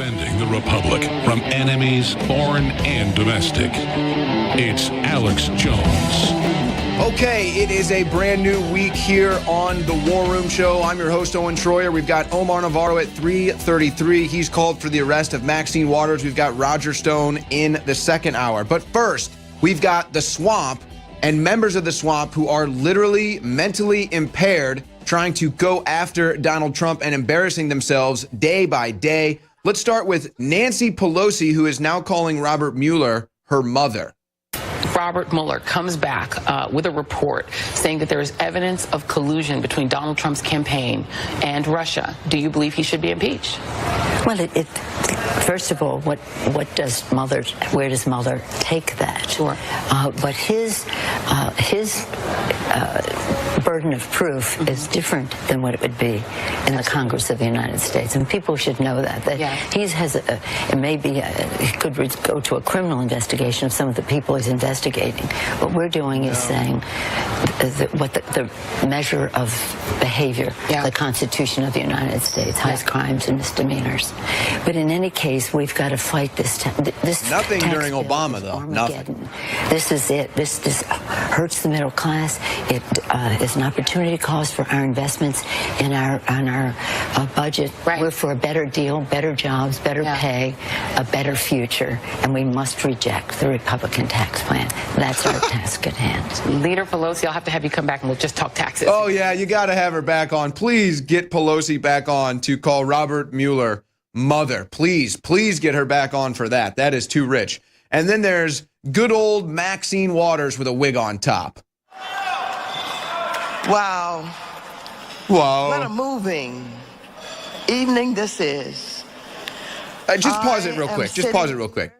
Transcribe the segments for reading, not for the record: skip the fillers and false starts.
defending the Republic from enemies, foreign and domestic. It's Alex Jones. Okay, it is a brand new week here on the War Room Show. I'm your host, Owen Troyer. We've got Omar Navarro at 3:33. He's called for the arrest of Maxine Waters. We've got Roger Stone in the second hour. But first, we've got the Swamp and members of the Swamp who are literally mentally impaired, trying to go after Donald Trump and embarrassing themselves day by day. Let's start with Nancy Pelosi, who is now calling Robert Mueller her mother. Robert Mueller comes back with a report saying that there is evidence of collusion between Donald Trump's campaign and Russia. Do you believe he should be impeached? Well, first of all, where does Mueller take that? Sure. But his burden of proof is different than what it would be in the Congress of the United States, and people should know that. He could go to a criminal investigation of some of the people he's investigating. What we're doing is saying what the measure of behavior, the Constitution of the United States, highest crimes and misdemeanors. But in any case, we've got to fight this. Nothing during Obama, though. Nothing. This is it. This hurts the middle class. It is an opportunity cost for our investments in our budget. Right. We're for a better deal, better jobs, better pay, a better future, and we must reject the Republican tax plan. That's our task at hand. Leader Pelosi, I'll have to have you come back and we'll just talk taxes. Oh, yeah, you got to have her back on. Please get Pelosi back on to call Robert Mueller mother. Please get her back on for that. That is too rich. And then there's good old Maxine Waters with a wig on top. Wow. What a moving evening this is. Just pause it real quick.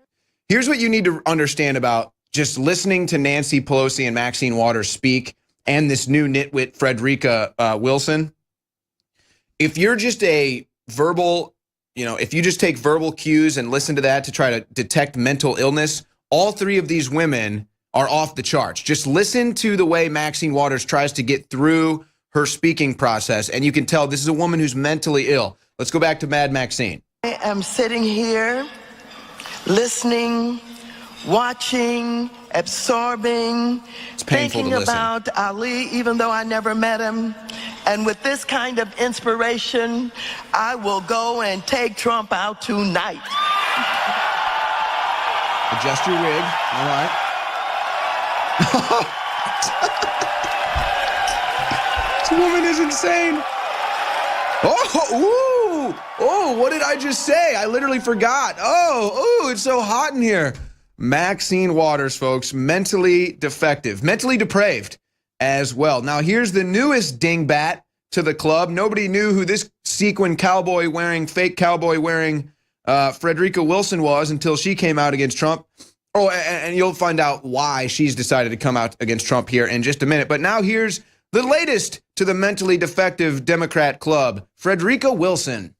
Here's what you need to understand about just listening to Nancy Pelosi and Maxine Waters speak and this new nitwit Frederica Wilson. If you're just a verbal, if you just take verbal cues and listen to that to try to detect mental illness, all three of these women are off the charts. Just listen to the way Maxine Waters tries to get through her speaking process, and you can tell this is a woman who's mentally ill. Let's go back to Mad Maxine. I am sitting here listening, watching, absorbing, thinking about Ali, even though I never met him. And with this kind of inspiration, I will go and take Trump out tonight. Adjust your wig. All right. This woman is insane. Oh, what did I just say? I literally forgot. It's so hot in here. Maxine Waters, folks, mentally defective, mentally depraved as well. Now, here's the newest dingbat to the club. Nobody knew who this sequin fake cowboy wearing Frederica Wilson was until she came out against Trump. Oh, and you'll find out why she's decided to come out against Trump here in just a minute. But now here's the latest to the mentally defective Democrat club, Frederica Wilson.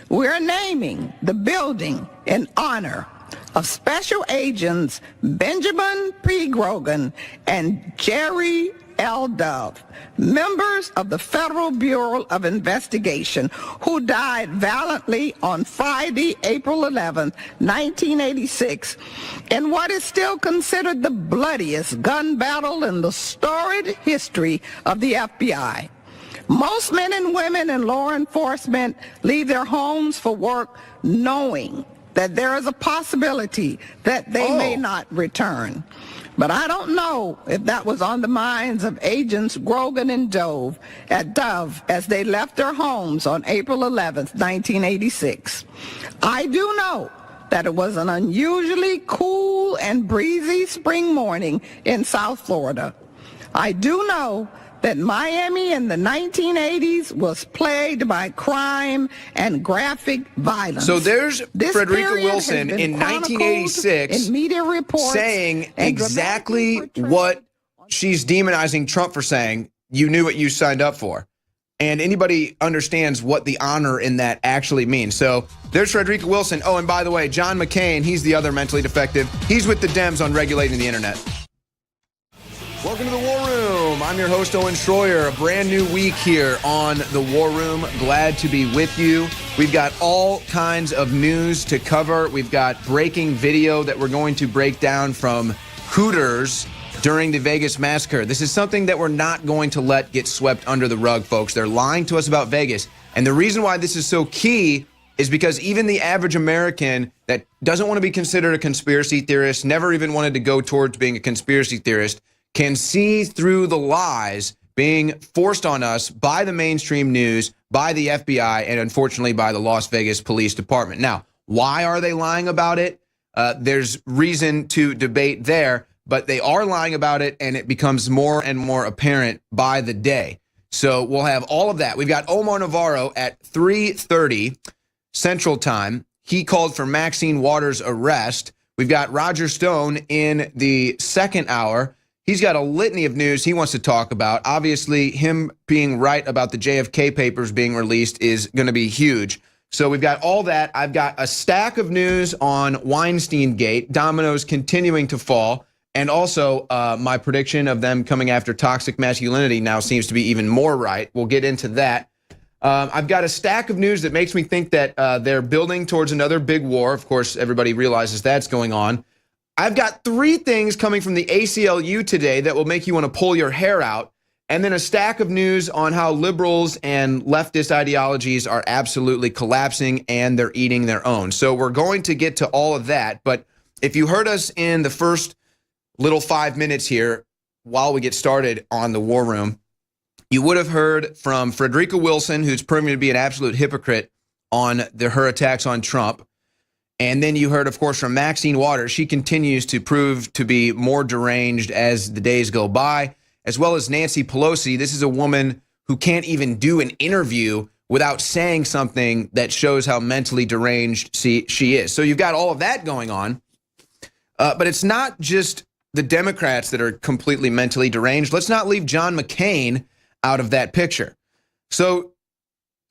We're naming the building in honor of Special Agents Benjamin P. Grogan and Jerry L. Dove, members of the Federal Bureau of Investigation, who died valiantly on Friday, April 11, 1986, in what is still considered the bloodiest gun battle in the storied history of the FBI. Most men and women in law enforcement leave their homes for work knowing that there is a possibility that they may not return. But I don't know if that was on the minds of Agents Grogan and Dove as they left their homes on April 11th, 1986. I do know that it was an unusually cool and breezy spring morning in South Florida. I do know that Miami in the 1980s was plagued by crime and graphic violence. So there's Frederica Wilson in 1986 in media reports saying exactly what she's demonizing Trump for saying. You knew what you signed up for. And anybody understands what the honor in that actually means. So there's Frederica Wilson. Oh, and by the way, John McCain, he's the other mentally defective. He's with the Dems on regulating the internet. Welcome to the War Room. I'm your host, Owen Schroyer. A brand new week here on the War Room. Glad to be with you. We've got all kinds of news to cover. We've got breaking video that we're going to break down from Hooters during the Vegas massacre. This is something that we're not going to let get swept under the rug, folks. They're lying to us about Vegas. And the reason why this is so key is because even the average American that doesn't want to be considered a conspiracy theorist, never even wanted to go towards being a conspiracy theorist, can see through the lies being forced on us by the mainstream news, by the FBI, and unfortunately by the Las Vegas Police Department. Now, why are they lying about it? There's reason to debate there, but they are lying about it, and it becomes more and more apparent by the day. So we'll have all of that. We've got Omar Navarro at 3:30 Central Time. He called for Maxine Waters' arrest. We've got Roger Stone in the second hour. He's got a litany of news he wants to talk about. Obviously, him being right about the JFK papers being released is going to be huge. So we've got all that. I've got a stack of news on Weinstein Gate, dominoes continuing to fall, and also my prediction of them coming after toxic masculinity now seems to be even more right. We'll get into that. I've got a stack of news that makes me think that they're building towards another big war. Of course, everybody realizes that's going on. I've got three things coming from the ACLU today that will make you want to pull your hair out, and then a stack of news on how liberals and leftist ideologies are absolutely collapsing and they're eating their own. So we're going to get to all of that, but if you heard us in the first little 5 minutes here while we get started on the War Room, you would have heard from Frederica Wilson, who's proven to be an absolute hypocrite on her attacks on Trump. And then you heard, of course, from Maxine Waters. She continues to prove to be more deranged as the days go by, as well as Nancy Pelosi. This is a woman who can't even do an interview without saying something that shows how mentally deranged she is. So you've got all of that going on. But it's not just the Democrats that are completely mentally deranged. Let's not leave John McCain out of that picture. So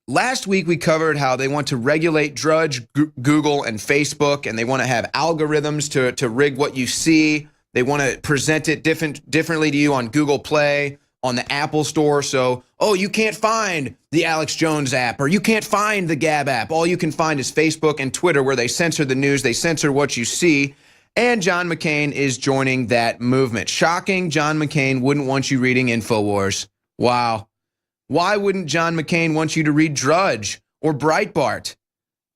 last week, we covered how they want to regulate Drudge, Google, and Facebook, and they want to have algorithms to rig what you see. They want to present it differently to you on Google Play, on the Apple Store. So, oh, you can't find the Alex Jones app, or you can't find the Gab app. All you can find is Facebook and Twitter, where they censor the news, they censor what you see. And John McCain is joining that movement. Shocking, John McCain wouldn't want you reading Infowars. Wow. Why wouldn't John McCain want you to read Drudge or Breitbart?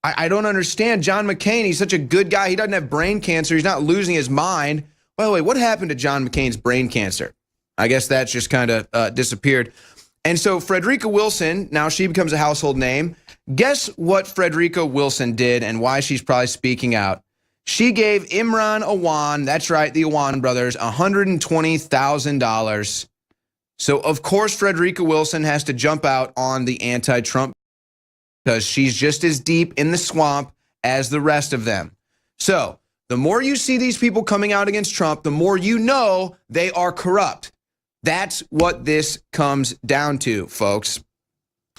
I don't understand. John McCain, he's such a good guy. He doesn't have brain cancer. He's not losing his mind. By the way, what happened to John McCain's brain cancer? I guess that's just kind of disappeared. And so Frederica Wilson, now she becomes a household name. Guess what Frederica Wilson did and why she's probably speaking out? She gave Imran Awan, that's right, the Awan brothers, $120,000. So, of course, Frederica Wilson has to jump out on the anti-Trump because she's just as deep in the swamp as the rest of them. So, the more you see these people coming out against Trump, the more you know they are corrupt. That's what this comes down to, folks.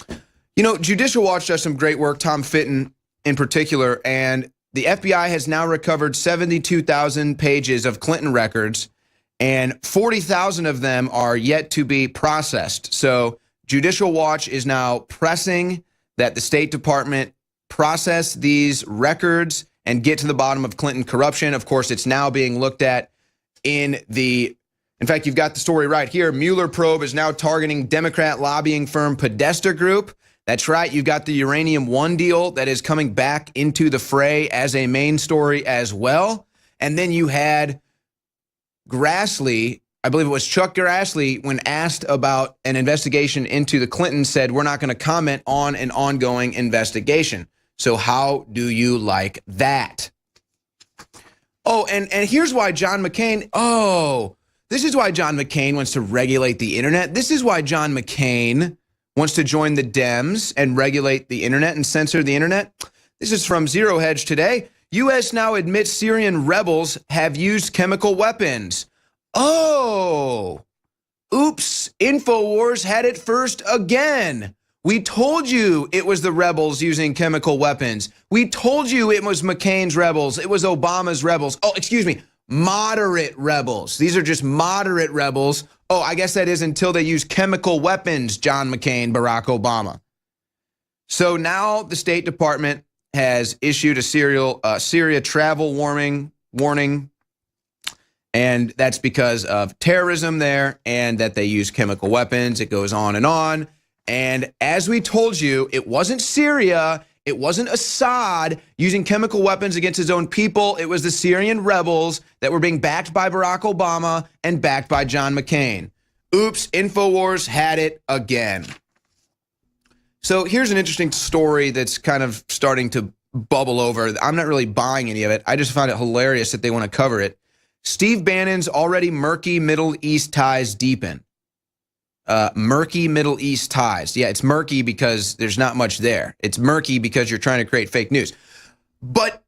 You know, Judicial Watch does some great work, Tom Fitton in particular, and the FBI has now recovered 72,000 pages of Clinton records, and 40,000 of them are yet to be processed. So Judicial Watch is now pressing that the State Department process these records and get to the bottom of Clinton corruption. Of course, it's now being looked at in fact, you've got the story right here. Mueller probe is now targeting Democrat lobbying firm Podesta Group. That's right. You've got the Uranium One deal that is coming back into the fray as a main story as well. And then you had Grassley, I believe it was Chuck Grassley, when asked about an investigation into the Clintons, said, we're not going to comment on an ongoing investigation. So how do you like that? Oh, and here's why John McCain, this is why John McCain wants to regulate the internet. This is why John McCain wants to join the Dems and regulate the internet and censor the internet. This is from Zero Hedge today. U.S. now admits Syrian rebels have used chemical weapons. Oh, oops, Infowars had it first again. We told you it was the rebels using chemical weapons. We told you it was McCain's rebels. It was Obama's rebels. Oh, excuse me, moderate rebels. These are just moderate rebels. Oh, I guess that is until they use chemical weapons, John McCain, Barack Obama. So now the State Department has issued a Syria travel warning, and that's because of terrorism there and that they use chemical weapons. It goes on. And as we told you, it wasn't Syria, it wasn't Assad using chemical weapons against his own people. It was the Syrian rebels that were being backed by Barack Obama and backed by John McCain. Oops, Infowars had it again. So here's an interesting story that's kind of starting to bubble over. I'm not really buying any of it. I just find it hilarious that they want to cover it. Steve Bannon's already murky Middle East ties deepen. Murky Middle East ties. Yeah, it's murky because there's not much there. It's murky because you're trying to create fake news. But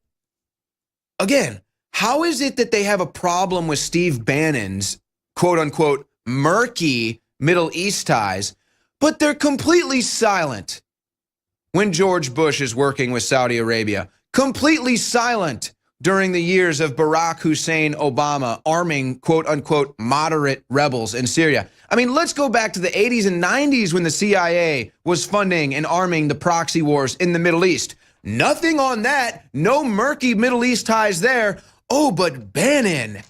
again, how is it that they have a problem with Steve Bannon's quote unquote murky Middle East ties, but they're completely silent when George Bush is working with Saudi Arabia? Completely silent during the years of Barack Hussein Obama arming quote unquote moderate rebels in Syria. I mean, let's go back to the 80s and 90s when the CIA was funding and arming the proxy wars in the Middle East. Nothing on that. No murky Middle East ties there. Oh, but Bannon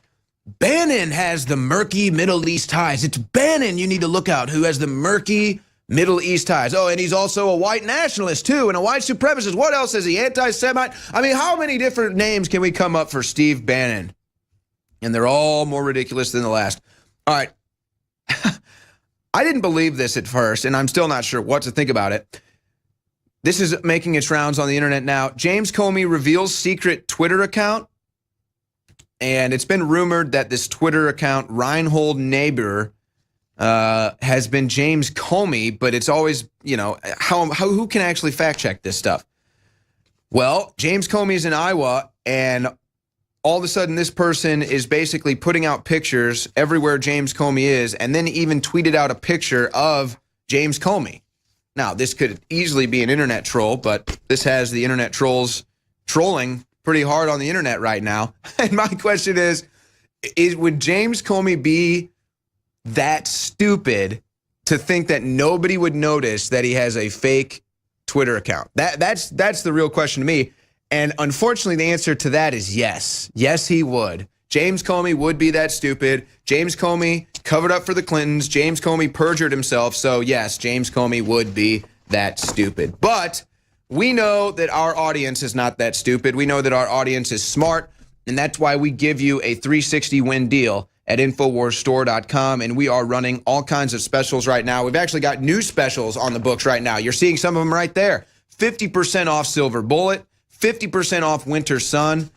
has the murky Middle East ties. It's Bannon you need to look out who has the murky Middle East ties. Oh, and he's also a white nationalist too, and a white supremacist. What else is he? Anti-Semite? I mean, how many different names can we come up for Steve Bannon? And they're all more ridiculous than the last. All right. I didn't believe this at first, and I'm still not sure what to think about it. This is making its rounds on the internet now. James Comey reveals secret Twitter account. And it's been rumored that this Twitter account, Reinhold Neighbor, has been James Comey, but it's always, you know, who can actually fact check this stuff? Well, James Comey is in Iowa, and all of a sudden this person is basically putting out pictures everywhere James Comey is, and then even tweeted out a picture of James Comey. Now, this could easily be an internet troll, but this has the internet trolls trolling pretty hard on the internet right now. And my question is would James Comey be that stupid to think that nobody would notice that he has a fake Twitter account? That's the real question to me. And unfortunately, the answer to that is yes. Yes, he would. James Comey would be that stupid. James Comey covered up for the Clintons. James Comey perjured himself. So yes, James Comey would be that stupid. But we know that our audience is not that stupid. We know that our audience is smart. And that's why we give you a 360 win deal at InfoWarsStore.com. And we are running all kinds of specials right now. We've actually got new specials on the books right now. You're seeing some of them right there. 50% off Silver Bullet, 50% off Winter Sun.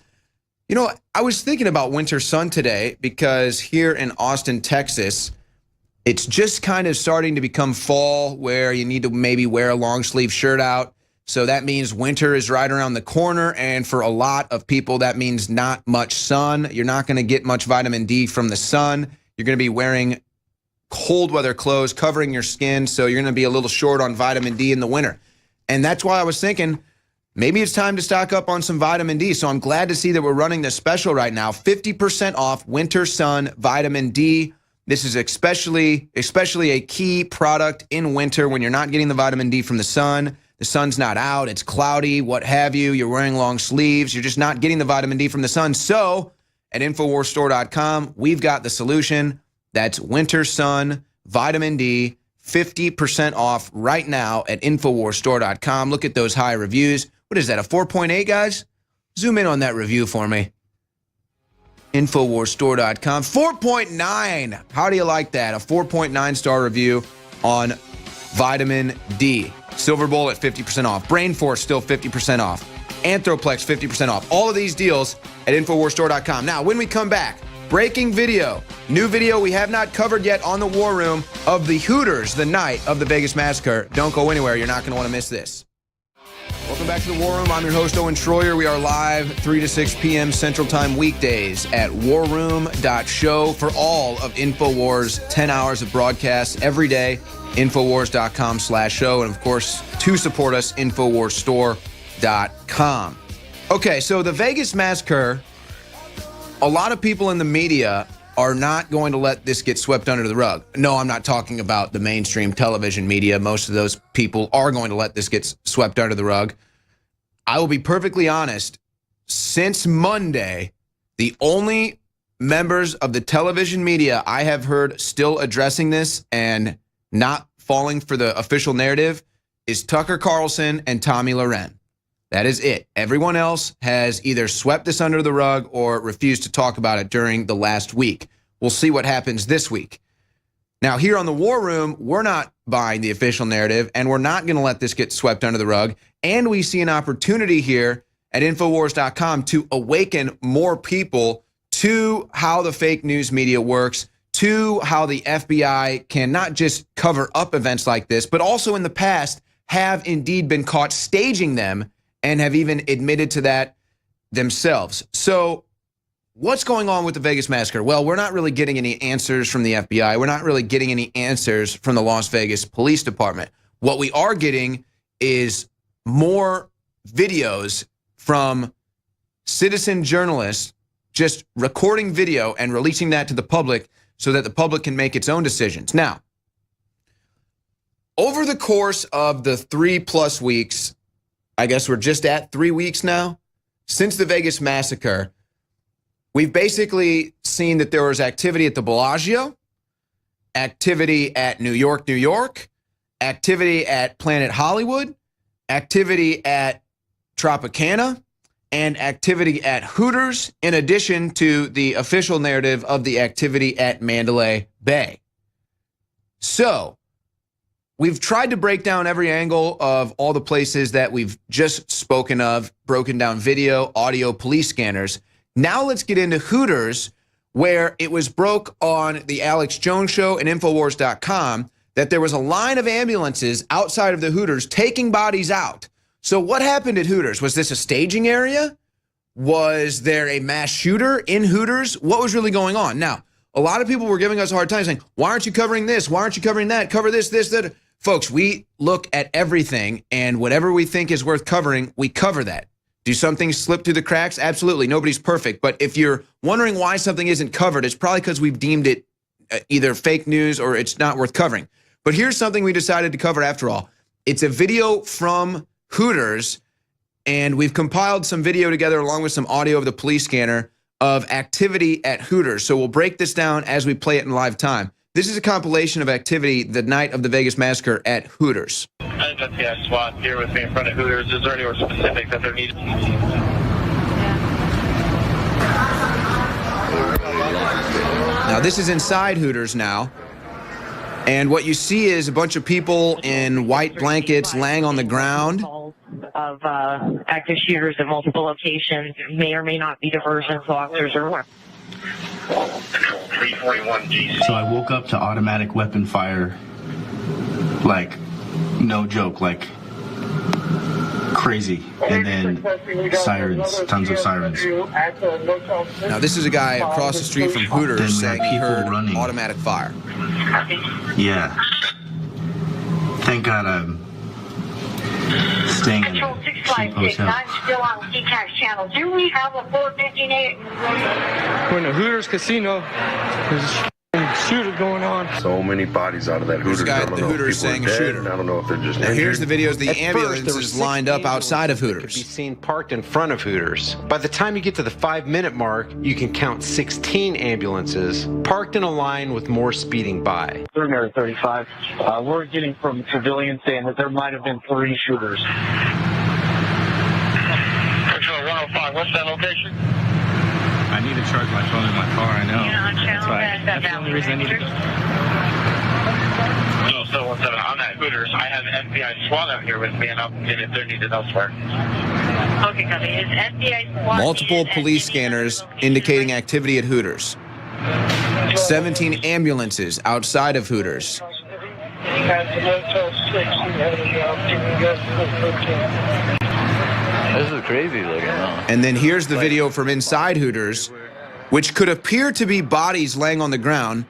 You know, I was thinking about Winter Sun today because here in Austin, Texas, it's just kind of starting to become fall where you need to maybe wear a long sleeve shirt out. So that means winter is right around the corner. And for a lot of people, that means not much sun. You're not going to get much vitamin D from the sun. You're going to be wearing cold weather clothes, covering your skin. So you're going to be a little short on vitamin D in the winter. And that's why I was thinking maybe it's time to stock up on some vitamin D. So I'm glad to see that we're running this special right now. 50% off Winter Sun Vitamin D. This is especially a key product in winter when you're not getting the vitamin D from the sun. The sun's not out, it's cloudy, what have you. You're wearing long sleeves. You're just not getting the vitamin D from the sun. So at InfoWarsStore.com, we've got the solution. That's Winter Sun Vitamin D, 50% off right now at InfoWarsStore.com. Look at those high reviews. What is that, a 4.8, guys? Zoom in on that review for me. InfoWarsStore.com. 4.9. How do you like that? A 4.9 star review on vitamin D. Silver Bullet, 50% off. Brain Force, still 50% off. Anthroplex, 50% off. All of these deals at InfoWarsStore.com. Now, when we come back, breaking video. New video we have not covered yet on the War Room of the Hooters the night of the Vegas Massacre. Don't go anywhere. You're not going to want to miss this. Welcome back to the War Room. I'm your host, Owen Schroyer. We are live 3 to 6 p.m. Central Time weekdays at warroom.show for all of InfoWars 10 hours of broadcasts every day. Infowars.com/show. And of course, to support us, InfoWarsStore.com. Okay, so the Vegas Massacre a lot of people in the media are not going to let this get swept under the rug. No, I'm not talking about the mainstream television media. Most of those people are going to let this get swept under the rug. I will be perfectly honest. Since Monday, the only members of the television media I have heard still addressing this and not falling for the official narrative is Tucker Carlson and Tommy Loren. That is it. Everyone else has either swept this under the rug or refused to talk about it during the last week. We'll see what happens this week. Now, here on the War Room, we're not buying the official narrative, and we're not going to let this get swept under the rug. And we see an opportunity here at Infowars.com to awaken more people to how the fake news media works, to how the FBI can not just cover up events like this, but also in the past have indeed been caught staging them and have even admitted to that themselves. So what's going on with the Vegas massacre? Well, we're not really getting any answers from the FBI. We're not really getting any answers from the Las Vegas Police Department. What we are getting is more videos from citizen journalists just recording video and releasing that to the public so that the public can make its own decisions. Now, over the course of the 3+ weeks, I guess we're just at 3 weeks now, since the Vegas massacre, we've basically seen that there was activity at the Bellagio, activity at New York, New York, activity at Planet Hollywood, activity at Tropicana, and activity at Hooters, in addition to the official narrative of the activity at Mandalay Bay. So, we've tried to break down every angle of all the places that we've just spoken of, broken down video, audio, police scanners. Now let's get into Hooters, where it was broke on the Alex Jones Show and Infowars.com that there was a line of ambulances outside of the Hooters taking bodies out. So what happened at Hooters? Was this a staging area? Was there a mass shooter in Hooters? What was really going on? Now, a lot of people were giving us a hard time saying, why aren't you covering this? Why aren't you covering that? Cover this, this, that. Folks, we look at everything, and whatever we think is worth covering, we cover that. Do some things slip through the cracks? Absolutely. Nobody's perfect. But if you're wondering why something isn't covered, it's probably because we've deemed it either fake news or it's not worth covering. But here's something we decided to cover after all. It's a video from Hooters, and we've compiled some video together along with some audio of the police scanner of activity at Hooters. So we'll break this down as we play it in live time. This is a compilation of activity the night of the Vegas massacre at Hooters. I just got SWAT here with me in front of Hooters. Is there anywhere specific that they're needed? Now this is inside Hooters now. And what you see is a bunch of people in white blankets laying on the ground. Of active shooters at multiple locations, may or may not be diversions, officers or more. 341G. So I woke up to automatic weapon fire, like, no joke, like crazy. And then sirens, tons of sirens. Now this is a guy across the street from Hooters saying he heard running. Automatic fire. Yeah. Thank God I'm staying in Control a 656, hotel. I'm still on CCAX channel. Do we have a 458? We're in the Hooters casino. There's a shooter going on. So many bodies out of that Hooters. This guy I at don't the know if Hooters people are saying a dead. shooter. I don't know if they're just Now here's the injured. videos. The ambulance is lined up outside of Hooters. Could be seen parked in front of Hooters. By the time you get to the 5-minute mark, you can count 16 ambulances parked in a line with more speeding by. Primary 35. We're getting from civilians saying that there might have been 3 shooters. Control 105, what's that location? I need to charge my phone in my car, I know. That's the only reason I need to go. No, so 17, I'm at Hooters. I have FBI SWAT out here with me, and if they're needed elsewhere. Okay, copy. Is FBI SWAT Multiple needed police at any other scanners location? indicating activity at Hooters. 17 ambulances outside of Hooters. This is crazy looking, huh? And then here's the video from inside Hooters, which could appear to be bodies laying on the ground.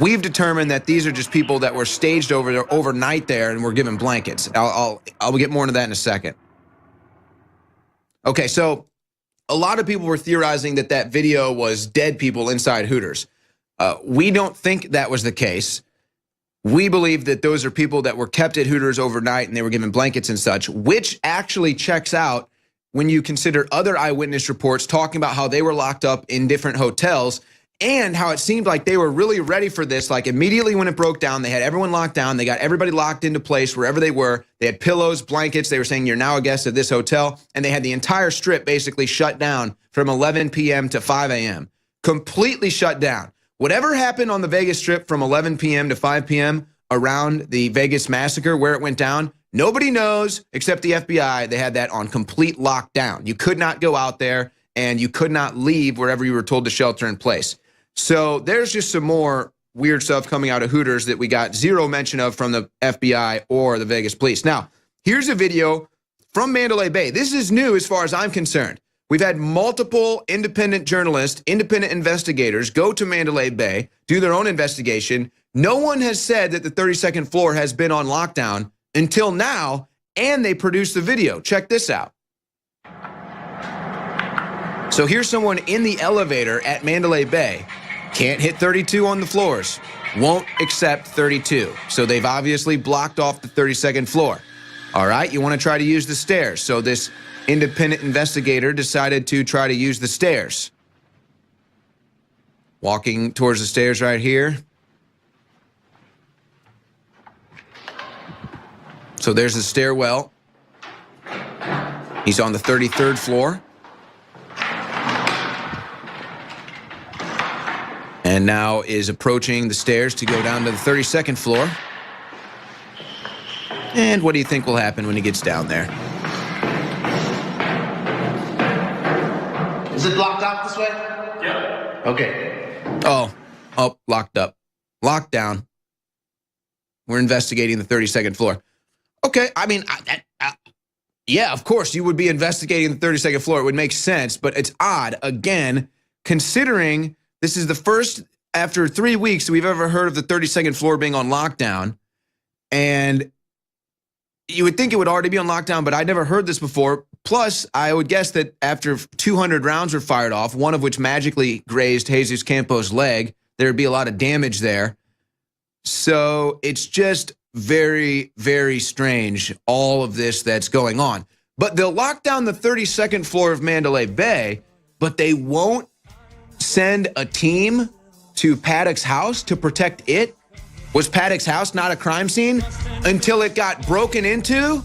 We've determined that these are just people that were staged overnight there and were given blankets. I'll get more into that in a second. Okay, so a lot of people were theorizing that that video was dead people inside Hooters. We don't think that was the case. We believe that those are people that were kept at Hooters overnight and they were given blankets and such, which actually checks out when you consider other eyewitness reports talking about how they were locked up in different hotels and how it seemed like they were really ready for this. Like immediately when it broke down, they had everyone locked down. They got everybody locked into place wherever they were. They had pillows, blankets. They were saying, you're now a guest of this hotel. And they had the entire strip basically shut down from 11 p.m. to 5 a.m. Completely shut down. Whatever happened on the Vegas Strip from 11 p.m. to 5 p.m. around the Vegas massacre, where it went down, nobody knows except the FBI. They had that on complete lockdown. You could not go out there and you could not leave wherever you were told to shelter in place. So there's just some more weird stuff coming out of Hooters that we got zero mention of from the FBI or the Vegas police. Now, here's a video from Mandalay Bay. This is new as far as I'm concerned. We've had multiple independent journalists, independent investigators go to Mandalay Bay, do their own investigation. No one has said that the 32nd floor has been on lockdown until now, and they produced the video. Check this out. So here's someone in the elevator at Mandalay Bay. Can't hit 32 on the floors. Won't accept 32. So they've obviously blocked off the 32nd floor. All right, you want to try to use the stairs. So this independent investigator decided to try to use the stairs. Walking towards the stairs right here. So there's the stairwell. He's on the 33rd floor. And now is approaching the stairs to go down to the 32nd floor. And what do you think will happen when he gets down there? Is it blocked off this way? Yeah. Okay. Oh, locked up. Locked down. We're investigating the 32nd floor. Okay, I mean, yeah, of course, you would be investigating the 32nd floor. It would make sense, but it's odd, again, considering this is the first, after 3 weeks, that we've ever heard of the 32nd floor being on lockdown. And you would think it would already be on lockdown, but I'd never heard this before. Plus, I would guess that after 200 rounds were fired off, one of which magically grazed Jesus Campos' leg, there would be a lot of damage there. So it's just very, very strange, all of this that's going on. But they'll lock down the 32nd floor of Mandalay Bay, but they won't send a team to Paddock's house to protect it? Was Paddock's house not a crime scene until it got broken into?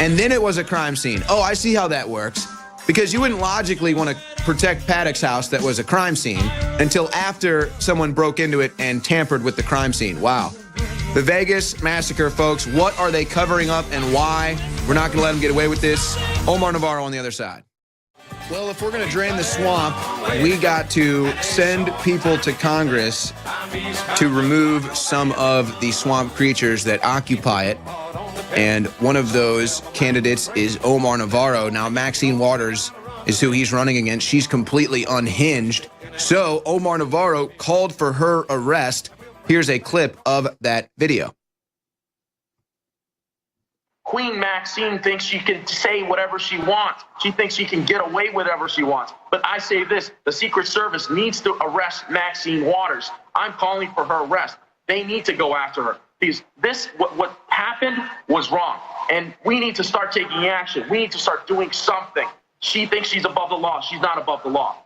And then it was a crime scene. Oh, I see how that works. Because you wouldn't logically want to protect Paddock's house that was a crime scene until after someone broke into it and tampered with the crime scene. Wow. The Vegas massacre, folks, what are they covering up and why? We're not going to let them get away with this. Omar Navarro on the other side. Well, if we're going to drain the swamp, we got to send people to Congress to remove some of the swamp creatures that occupy it. And one of those candidates is Omar Navarro. Now, Maxine Waters is who he's running against. She's completely unhinged. So Omar Navarro called for her arrest. Here's a clip of that video. Queen Maxine thinks she can say whatever she wants. She thinks she can get away with whatever she wants. But I say this, the Secret Service needs to arrest Maxine Waters. I'm calling for her arrest. They need to go after her. Because what happened was wrong. And we need to start taking action. We need to start doing something. She thinks she's above the law. She's not above the law.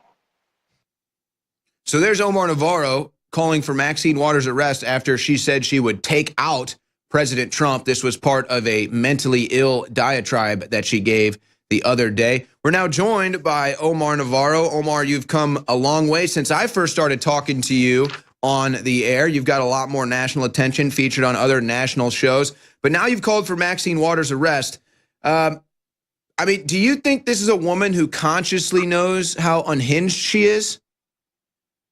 So there's Omar Navarro calling for Maxine Waters' arrest after she said she would take out President Trump. This was part of a mentally ill diatribe that she gave the other day. We're now joined by Omar Navarro. Omar, you've come a long way since I first started talking to you on the air. You've got a lot more national attention, featured on other national shows. But now you've called for Maxine Waters' arrest. I mean, do you think this is a woman who consciously knows how unhinged she is?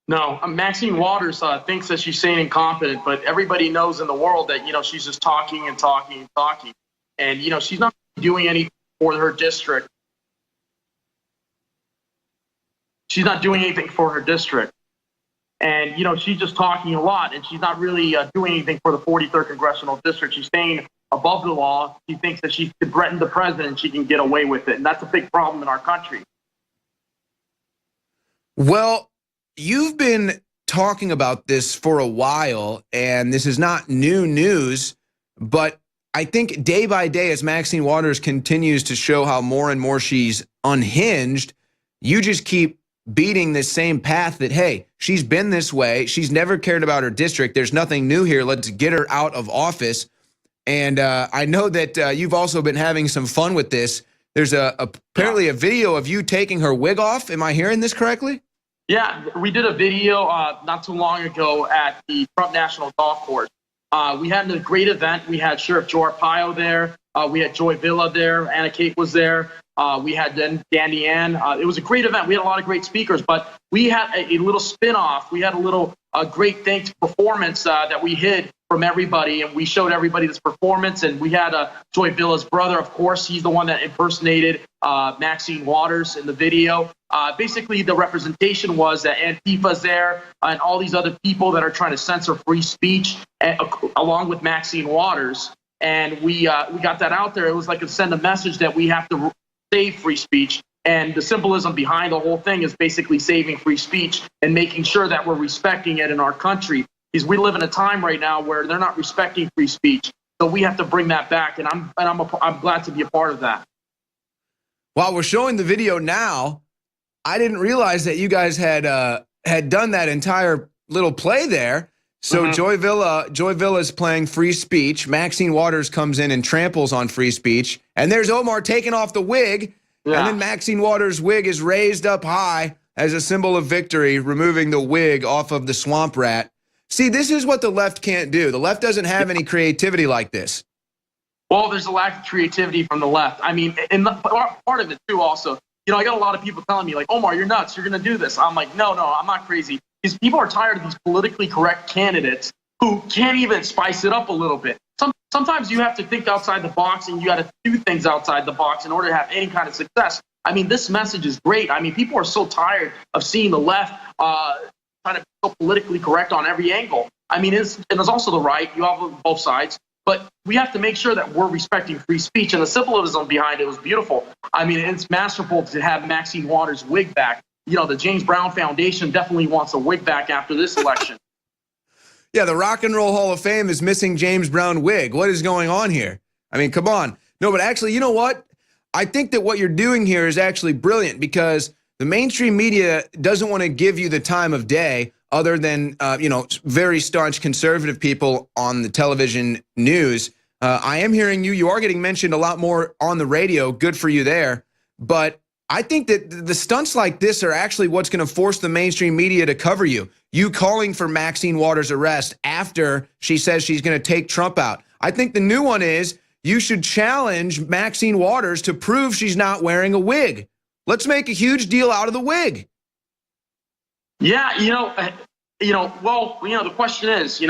No, Maxine Waters thinks that she's saying incompetent, but everybody knows in the world that, she's just talking and talking and talking. And, she's not doing anything for her district. She's not doing anything for her district. And, she's just talking a lot, and she's not really doing anything for the 43rd Congressional District. She's staying above the law. She thinks that she can threaten the president and she can get away with it. And that's a big problem in our country. Well, you've been talking about this for a while, and this is not new news, but I think day by day, as Maxine Waters continues to show how more and more she's unhinged, you just keep beating this same path that, hey, she's been this way. She's never cared about her district. There's nothing new here. Let's get her out of office. And I know that you've also been having some fun with this. There's apparently a video of you taking her wig off. Am I hearing this correctly? Yeah, we did a video not too long ago at the Trump National Golf Course. We had a great event. We had Sheriff Joe Arpaio there. We had Joy Villa there. Anna Kate was there. We had Danny Ann. It was a great event. We had a lot of great speakers, but we had a little spin-off. We had a little great thanks performance that we hid from everybody, and we showed everybody this performance. And we had Joy Villa's brother, of course. He's the one that impersonated Maxine Waters in the video. Basically, the representation was that Antifa's there and all these other people that are trying to censor free speech, along with Maxine Waters. And we got that out there. It was like to send a message that we have to save free speech. And the symbolism behind the whole thing is basically saving free speech and making sure that we're respecting it in our country. Because we live in a time right now where they're not respecting free speech. So we have to bring that back. And I'm glad to be a part of that. While we're showing the video now, I didn't realize that you guys had done that entire little play there. So Joy Villa's playing free speech. Maxine Waters comes in and tramples on free speech. And there's Omar taking off the wig. Yeah. And then Maxine Waters' wig is raised up high as a symbol of victory, removing the wig off of the swamp rat. See, this is what the left can't do. The left doesn't have any creativity like this. Well, there's a lack of creativity from the left. I mean, and part of it too also, you know, I got a lot of people telling me like, Omar, you're nuts. You're going to do this. I'm like, no, I'm not crazy. Because people are tired of these politically correct candidates who can't even spice it up a little bit. Sometimes you have to think outside the box, and you got to do things outside the box in order to have any kind of success. I mean, this message is great. I mean, people are so tired of seeing the left trying to be so politically correct on every angle. I mean, and there's also the right. You have both sides. But we have to make sure that we're respecting free speech. And the symbolism behind it was beautiful. I mean, it's masterful to have Maxine Waters' wig back. You know, the James Brown Foundation definitely wants a wig back after this election. Yeah, the Rock and Roll Hall of Fame is missing James Brown wig. What is going on here? I mean, come on. No, but actually, you know what? I think that what you're doing here is actually brilliant, because the mainstream media doesn't want to give you the time of day other than, you know, very staunch conservative people on the television news. I am hearing you are getting mentioned a lot more on the radio. Good for you there. But I think that the stunts like this are actually what's going to force the mainstream media to cover you. You calling for Maxine Waters' arrest after she says she's going to take Trump out. I think the new one is you should challenge Maxine Waters to prove she's not wearing a wig. Let's make a huge deal out of the wig. Yeah, well, the question is, we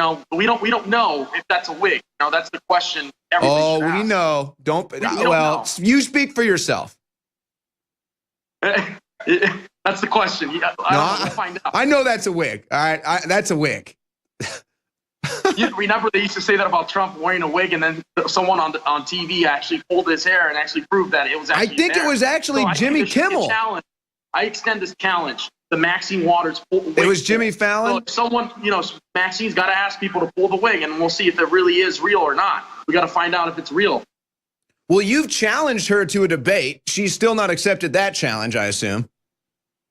don't know if that's a wig. That's the question. Oh, we know. Well, you speak for yourself. That's the question. We'll find out. I know that's a wig. All right, that's a wig. You remember they used to say that about Trump wearing a wig, and then someone on TV actually pulled his hair and actually proved that it was actually I think it was actually Jimmy Kimmel. I extend this challenge to Maxine Waters. It was Jimmy Fallon? So someone, Maxine's got to ask people to pull the wig, and we'll see if it really is real or not. We got to find out if it's real. Well, you've challenged her to a debate. She's still not accepted that challenge, I assume.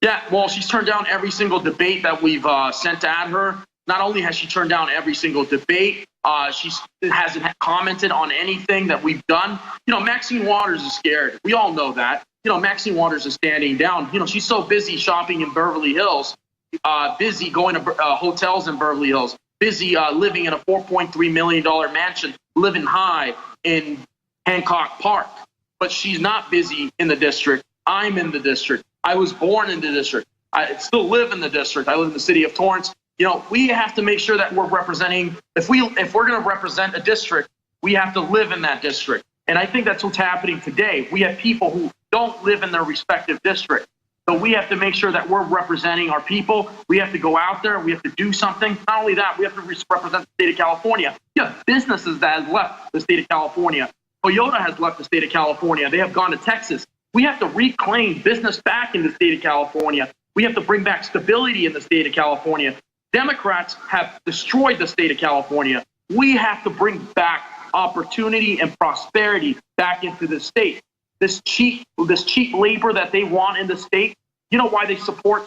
Yeah, well, she's turned down every single debate that we've sent at her. Not only has she turned down every single debate, she hasn't commented on anything that we've done. Maxine Waters is scared. We all know that. Maxine Waters is standing down. She's so busy shopping in Beverly Hills, busy going to hotels in Beverly Hills, busy living in a $4.3 million mansion, living high in Hancock Park. But she's not busy in the district. I'm in the district. I was born in the district. I still live in the district. I live in the city of Torrance. We have to make sure that we're representing. If we're going to represent a district, we have to live in that district. And I think that's what's happening today. We have people who don't live in their respective district. So we have to make sure that we're representing our people. We have to go out there. We have to do something. Not only that, we have to represent the state of California. You have businesses that have left the state of California. Toyota has left the state of California. They have gone to Texas. We have to reclaim business back in the state of California. We have to bring back stability in the state of California. Democrats have destroyed the state of California. We have to bring back opportunity and prosperity back into the state. This cheap labor that they want in the state, you know why they support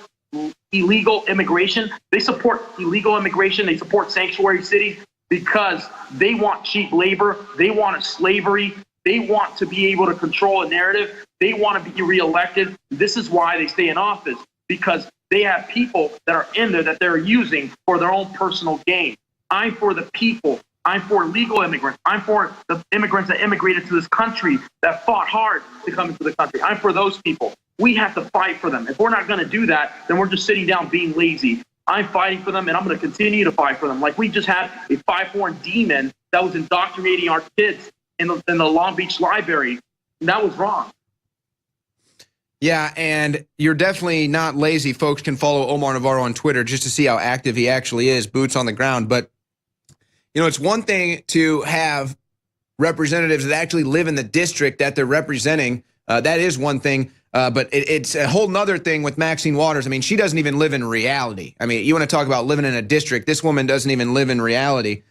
illegal immigration? They support illegal immigration. They support sanctuary cities because they want cheap labor. They want slavery. They want to be able to control a narrative. They want to be reelected. This is why they stay in office, because they have people that are in there that they're using for their own personal gain. I'm for the people. I'm for legal immigrants. I'm for the immigrants that immigrated to this country, that fought hard to come into the country. I'm for those people. We have to fight for them. If we're not going to do that, then we're just sitting down being lazy. I'm fighting for them, and I'm going to continue to fight for them. Like we just had a 5'4" demon that was indoctrinating our kids in the Long Beach library, and that was wrong. Yeah, and you're definitely not lazy. Folks can follow Omar Navarro on Twitter just to see how active he actually is, boots on the ground. But, you know, it's one thing to have representatives that actually live in the district that they're representing. That is one thing. But it's a whole nother thing with Maxine Waters. I mean, she doesn't even live in reality. I mean, you want to talk about living in a district. This woman doesn't even live in reality.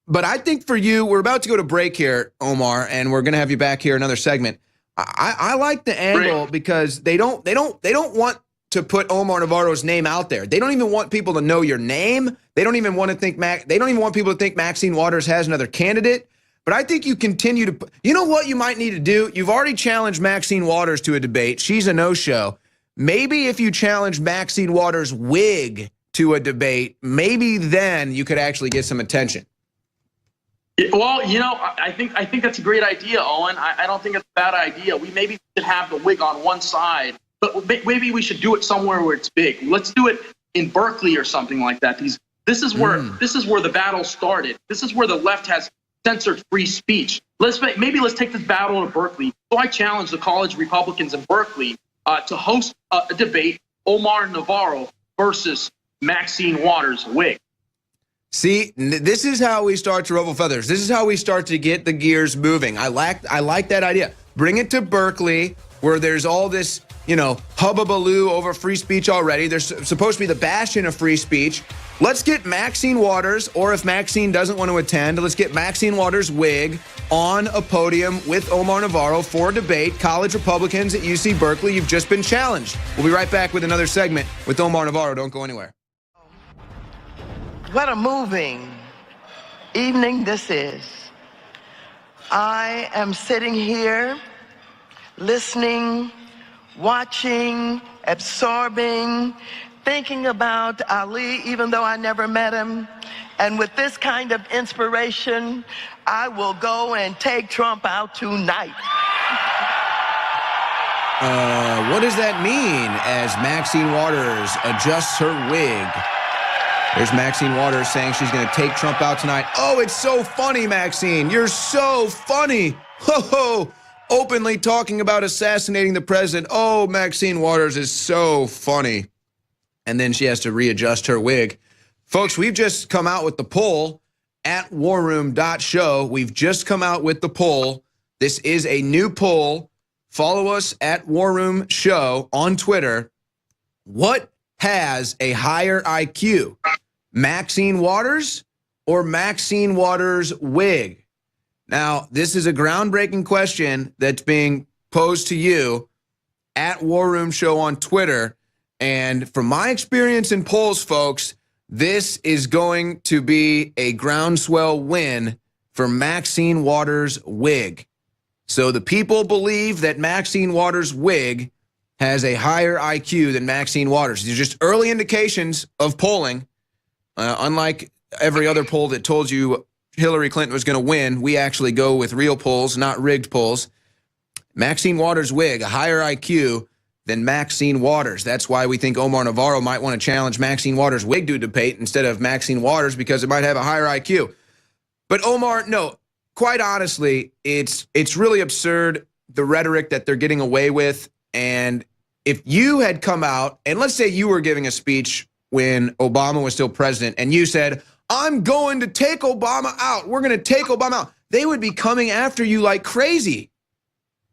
But I think for you, we're about to go to break here, Omar, and we're going to have you back here another segment. I like the angle because they don't want to put Omar Navarro's name out there. They don't even want people to know your name. They don't even want to think they don't even want people to think Maxine Waters has another candidate. But I think you continue to, you know what you might need to do? You've already challenged Maxine Waters to a debate. She's a no-show. Maybe if you challenge Maxine Waters' wig to a debate, maybe then you could actually get some attention. Well, you know, I think that's a great idea, Owen. I don't think it's a bad idea. We maybe should have the wig on one side, but maybe we should do it somewhere where it's big. Let's do it in Berkeley or something like that. This is where the battle started. This is where the left has censored free speech. Let's take this battle to Berkeley. So I challenge the college Republicans in Berkeley to host a debate: Omar Navarro versus Maxine Waters' wig. See, this is how we start to ruffle feathers. This is how we start to get the gears moving. I like that idea. Bring it to Berkeley, where there's all this, you know, hubbubaloo over free speech already. There's supposed to be the bastion of free speech. Let's get Maxine Waters, or if Maxine doesn't want to attend, let's get Maxine Waters' wig on a podium with Omar Navarro for a debate. College Republicans at UC Berkeley, you've just been challenged. We'll be right back with another segment with Omar Navarro. Don't go anywhere. What a moving evening this is. I am sitting here listening, watching, absorbing, thinking about Ali, even though I never met him. And with this kind of inspiration, I will go and take Trump out tonight. What does that mean as Maxine Waters adjusts her wig? There's Maxine Waters saying she's going to take Trump out tonight. Oh, it's so funny, Maxine. You're so funny. Ho-ho. Openly talking about assassinating the president. Oh, Maxine Waters is so funny. And then she has to readjust her wig. Folks, we've just come out with the poll at warroom.show. We've just come out with the poll. This is a new poll. Follow us at War Room Show on Twitter. What has a higher IQ, Maxine Waters or Maxine Waters' wig? Now, this is a groundbreaking question that's being posed to you at War Room Show on Twitter. And from my experience in polls, folks, this is going to be a groundswell win for Maxine Waters' wig. So the people believe that Maxine Waters' wig has a higher IQ than Maxine Waters. These are just early indications of polling. Unlike every other poll that told you Hillary Clinton was going to win, we actually go with real polls, not rigged polls. Maxine Waters' wig, a higher IQ than Maxine Waters. That's why we think Omar Navarro might want to challenge Maxine Waters' wig to debate instead of Maxine Waters, because it might have a higher IQ. But Omar, no, quite honestly, it's really absurd, the rhetoric that they're getting away with. And if you had come out, and let's say you were giving a speech when Obama was still president, and you said, I'm going to take Obama out, we're going to take Obama out, they would be coming after you like crazy.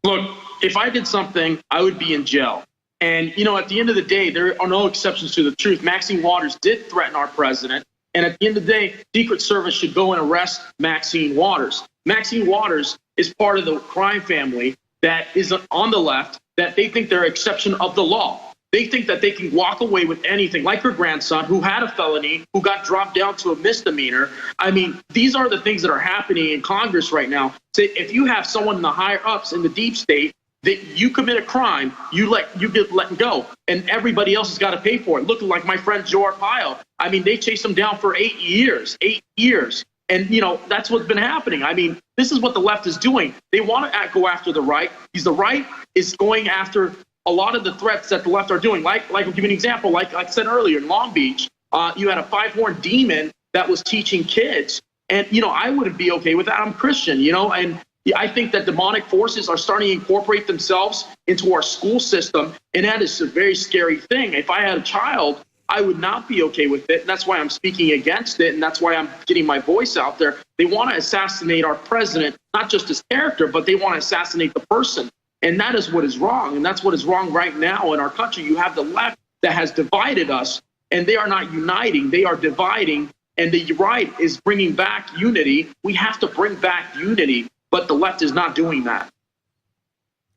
Look, if I did something, I would be in jail. And, you know, at the end of the day, there are no exceptions to the truth. Maxine Waters did threaten our president. And at the end of the day, Secret Service should go and arrest Maxine Waters. Maxine Waters is part of the crime family that is on the left, that they think they're an exception of the law. They think that they can walk away with anything, like her grandson, who had a felony, who got dropped down to a misdemeanor. I mean, these are the things that are happening in Congress right now. So if you have someone in the higher ups in the deep state, that you commit a crime, you get let go, and everybody else has got to pay for it. Look, like my friend Joe Arpaio. I mean, they chased him down for 8 years. 8 years. And, you know, that's what's been happening. I mean, this is what the left is doing. They want to go after the right, because the right is going after a lot of the threats that the left are doing. Like I'll give you an example. Like I said earlier, in Long Beach, you had a 5-horned demon that was teaching kids. And, you know, I wouldn't be okay with that. I'm Christian, you know, and I think that demonic forces are starting to incorporate themselves into our school system, and that is a very scary thing. If I had a child, I would not be okay with it, and that's why I'm speaking against it, and that's why I'm getting my voice out there. They want to assassinate our president, not just his character, but they want to assassinate the person, and that is what is wrong, and that's what is wrong right now in our country. You have the left that has divided us, and they are not uniting. They are dividing, and the right is bringing back unity. We have to bring back unity. But the left is not doing that.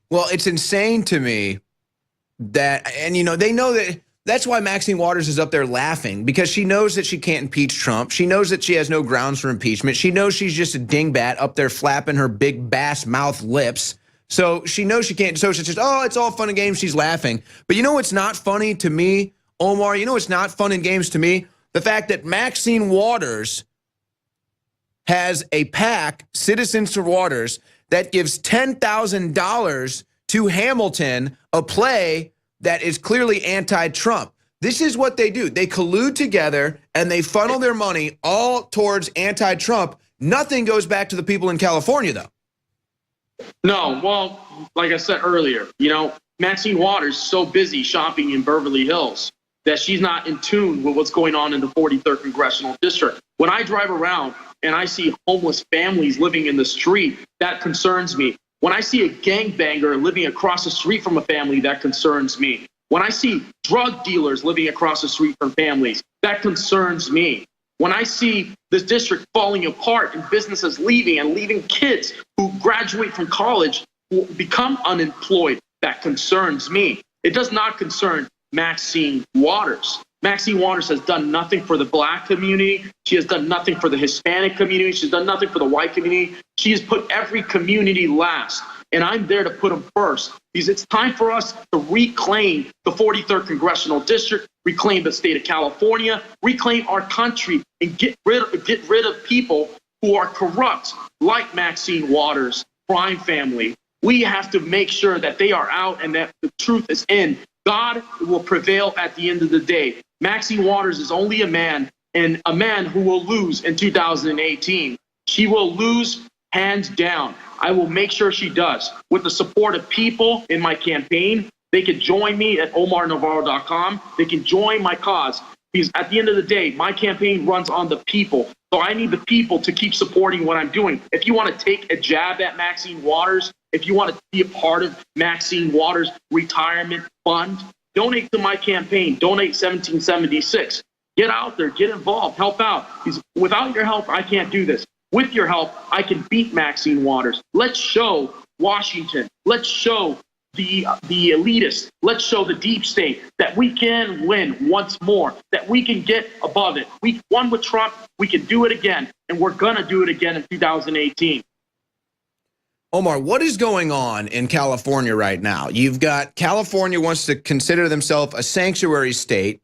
Well, it's insane to me that, and you know, they know that. That's why Maxine Waters is up there laughing, because she knows that she can't impeach Trump. She knows that she has no grounds for impeachment. She knows she's just a dingbat up there flapping her big bass mouth lips. So she knows she can't. So she's just, oh, it's all fun and games. She's laughing. But you know what's not funny to me, Omar? You know what's not fun and games to me? The fact that Maxine Waters has a PAC, Citizens for Waters, that gives $10,000 to Hamilton, a play that is clearly anti-Trump. This is what they do. They collude together and they funnel their money all towards anti-Trump. Nothing goes back to the people in California, though. No, well, like I said earlier, you know, Maxine Waters is so busy shopping in Beverly Hills that she's not in tune with what's going on in the 43rd Congressional District. When I drive around and I see homeless families living in the street, that concerns me. When I see a gangbanger living across the street from a family, that concerns me. When I see drug dealers living across the street from families, that concerns me. When I see this district falling apart and businesses leaving and leaving kids who graduate from college who become unemployed, that concerns me. It does not concern Maxine Waters. Maxine Waters has done nothing for the black community. She has done nothing for the Hispanic community. She's done nothing for the white community. She has put every community last. And I'm there to put them first, because it's time for us to reclaim the 43rd Congressional District, reclaim the state of California, reclaim our country, and get rid of people who are corrupt, like Maxine Waters' crime family. We have to make sure that they are out and that the truth is in. God will prevail at the end of the day. Maxine Waters is only a man, and a man who will lose in 2018. She will lose hands down. I will make sure she does. With the support of people in my campaign, they can join me at omarnavarro.com. They can join my cause, because at the end of the day, my campaign runs on the people. So I need the people to keep supporting what I'm doing. If you want to take a jab at Maxine Waters, if you want to be a part of Maxine Waters' retirement fund, donate to my campaign. Donate 1776. Get out there, get involved, help out. Because without your help, I can't do this. With your help, I can beat Maxine Waters. Let's show Washington. Let's show the elitists. Let's show the deep state that we can win once more, that we can get above it. We won with Trump. We can do it again, and we're going to do it again in 2018. Omar, what is going on in California right now? You've got California wants to consider themselves a sanctuary state,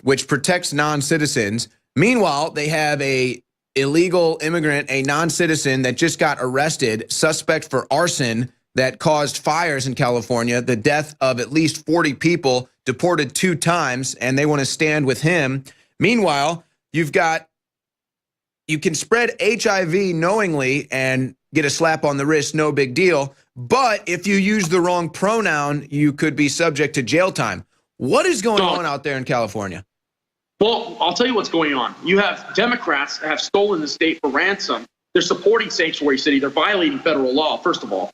which protects non-citizens. Meanwhile, they have a illegal immigrant, a non-citizen that just got arrested, suspect for arson that caused fires in California, the death of at least 40 people, deported 2 times, and they want to stand with him. Meanwhile, you can spread HIV knowingly and get a slap on the wrist, no big deal. But if you use the wrong pronoun, you could be subject to jail time. What is going on out there in California? Well, I'll tell you what's going on. You have Democrats that have stolen the state for ransom. They're supporting sanctuary city. They're violating federal law, first of all.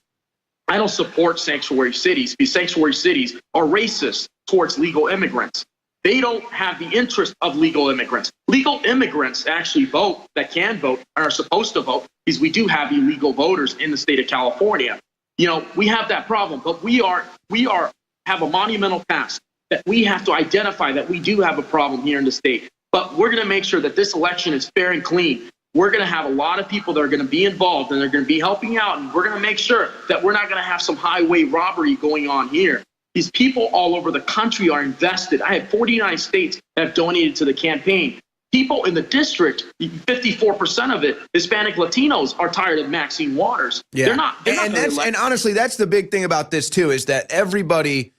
I don't support sanctuary cities because sanctuary cities are racist towards legal immigrants. They don't have the interest of legal immigrants. Legal immigrants actually vote, that can vote, are supposed to vote, because we do have illegal voters in the state of California. You know, we have that problem, but we have a monumental task that we have to identify that we do have a problem here in the state. But we're going to make sure that this election is fair and clean. We're going to have a lot of people that are going to be involved, and they're going to be helping out, and we're going to make sure that we're not going to have some highway robbery going on here. These people all over the country are invested. I have 49 states that have donated to the campaign. People in the district, 54% of it, Hispanic Latinos, are tired of Maxine Waters. Yeah. They're not and honestly, that's the big thing about this too, is that everybody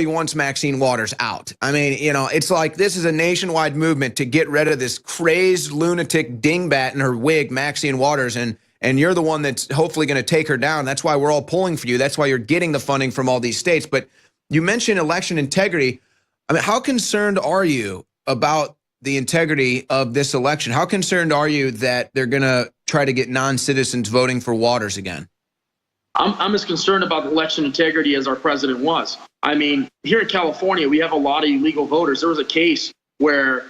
wants Maxine Waters out. I mean, you know, it's like this is a nationwide movement to get rid of this crazed lunatic dingbat in her wig, Maxine Waters, and you're the one that's hopefully going to take her down. That's why we're all pulling for you. That's why you're getting the funding from all these states. But you mentioned election integrity. I mean, how concerned are you about the integrity of this election? How concerned are you that they're going to try to get non-citizens voting for Waters again? I'm as concerned about election integrity as our president was. I mean, here in California, we have a lot of illegal voters. There was a case where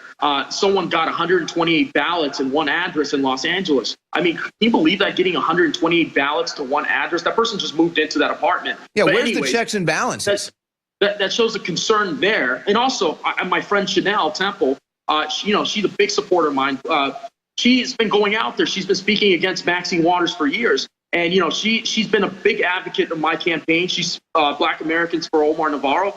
someone got 128 ballots in one address in Los Angeles. I mean, can you believe that, getting 128 ballots to one address? That person just moved into that apartment. Yeah, but where's anyways, the checks and balances? That shows a concern there. And also, my friend Chanel Temple, you know, she's a big supporter of mine. She's been going out there. She's been speaking against Maxine Waters for years. And, you know, she's been a big advocate of my campaign. She's Black Americans for Omar Navarro.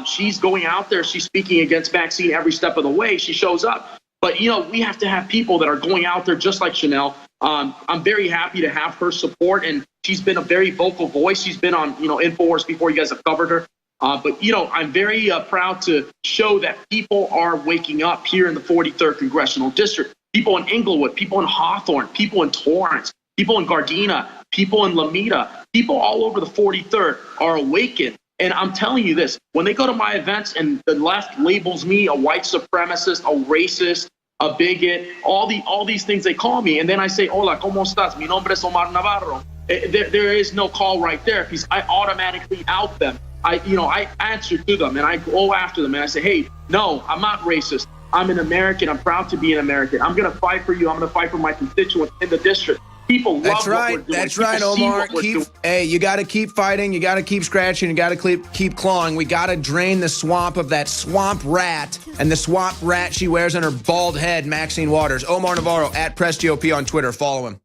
She's going out there. She's speaking against Maxine every step of the way. She shows up. But, you know, we have to have people that are going out there just like Chanel. I'm very happy to have her support. And she's been a very vocal voice. She's been on, you know, Infowars before. You guys have covered her. But, you know, I'm very proud to show that people are waking up here in the 43rd Congressional District. People in Inglewood, people in Hawthorne, people in Torrance, people in Gardena, people in Lomita, people all over the 43rd are awakened. And I'm telling you this, when they go to my events and the left labels me a white supremacist, a racist, a bigot, all these things they call me, and then I say, hola, ¿cómo estás? Mi nombre es Omar Navarro. There is no call right there, because I automatically out them. I answer to them, and I go after them, and I say, hey, no, I'm not racist. I'm an American. I'm proud to be an American. I'm going to fight for you. I'm going to fight for my constituents in the district. People love what we're doing. That's right, Omar. Hey, you got to keep fighting. You got to keep scratching. You got to keep clawing. We got to drain the swamp of that swamp rat and the swamp rat she wears on her bald head, Maxine Waters. Omar Navarro at PressGOP on Twitter. Follow him.